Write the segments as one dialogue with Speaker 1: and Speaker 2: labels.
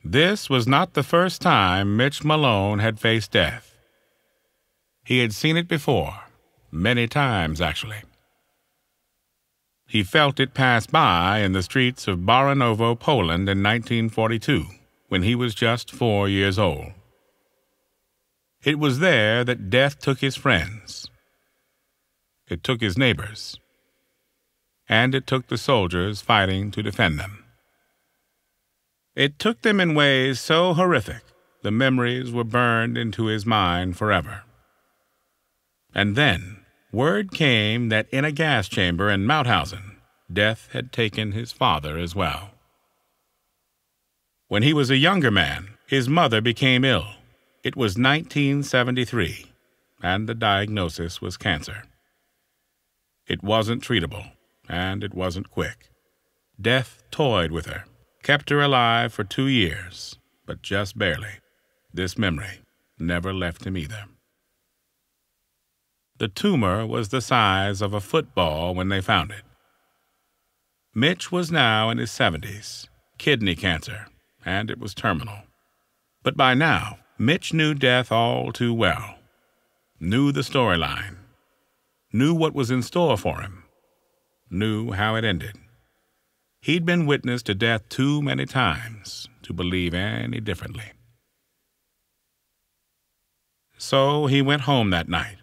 Speaker 1: This was not the first time Mitch Malone had faced death. He had seen it before, many times actually. He felt it pass by in the streets of Baranowo, Poland in 1942, when he was just 4 years old. It was there that death took his friends. It took his neighbors. And it took the soldiers fighting to defend them. It took them in ways so horrific, the memories were burned into his mind forever. And then, word came that in a gas chamber in Mauthausen, death had taken his father as well. When he was a younger man, his mother became ill. It was 1973, and the diagnosis was cancer. It wasn't treatable, and it wasn't quick. Death toyed with her. Kept her alive for 2 years, but just barely. This memory never left him either. The tumor was the size of a football when they found it. Mitch was now in his 70s, kidney cancer, and it was terminal. But by now, Mitch knew death all too well, knew the storyline, knew what was in store for him, knew how it ended. He'd been witness to death too many times to believe any differently. So he went home that night,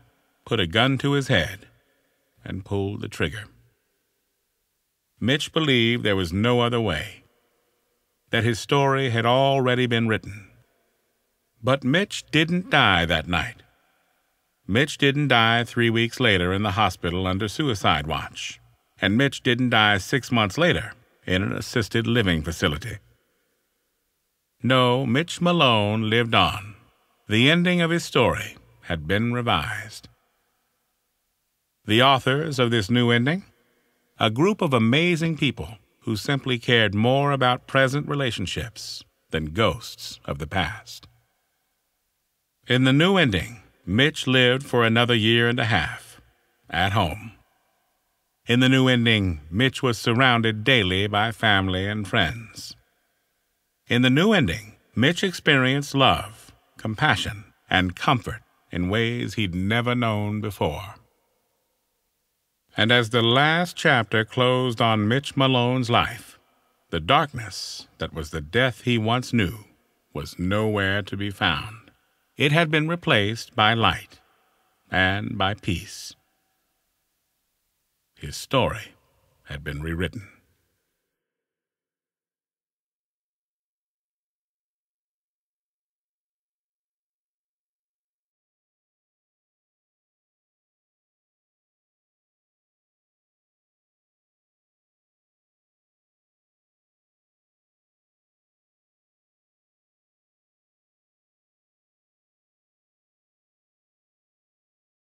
Speaker 1: put a gun to his head, and pulled the trigger. Mitch believed there was no other way, that his story had already been written. But Mitch didn't die that night. Mitch didn't die 3 weeks later in the hospital under suicide watch, and Mitch didn't die 6 months later in an assisted living facility. No, Mitch Malone lived on. The ending of his story had been revised. The authors of this new ending? A group of amazing people who simply cared more about present relationships than ghosts of the past. In the new ending, Mitch lived for another 1.5 years, at home. In the new ending, Mitch was surrounded daily by family and friends. In the new ending, Mitch experienced love, compassion, and comfort in ways he'd never known before. And as the last chapter closed on Mitch Malone's life, the darkness that was the death he once knew was nowhere to be found. It had been replaced by light and by peace. His story had been rewritten.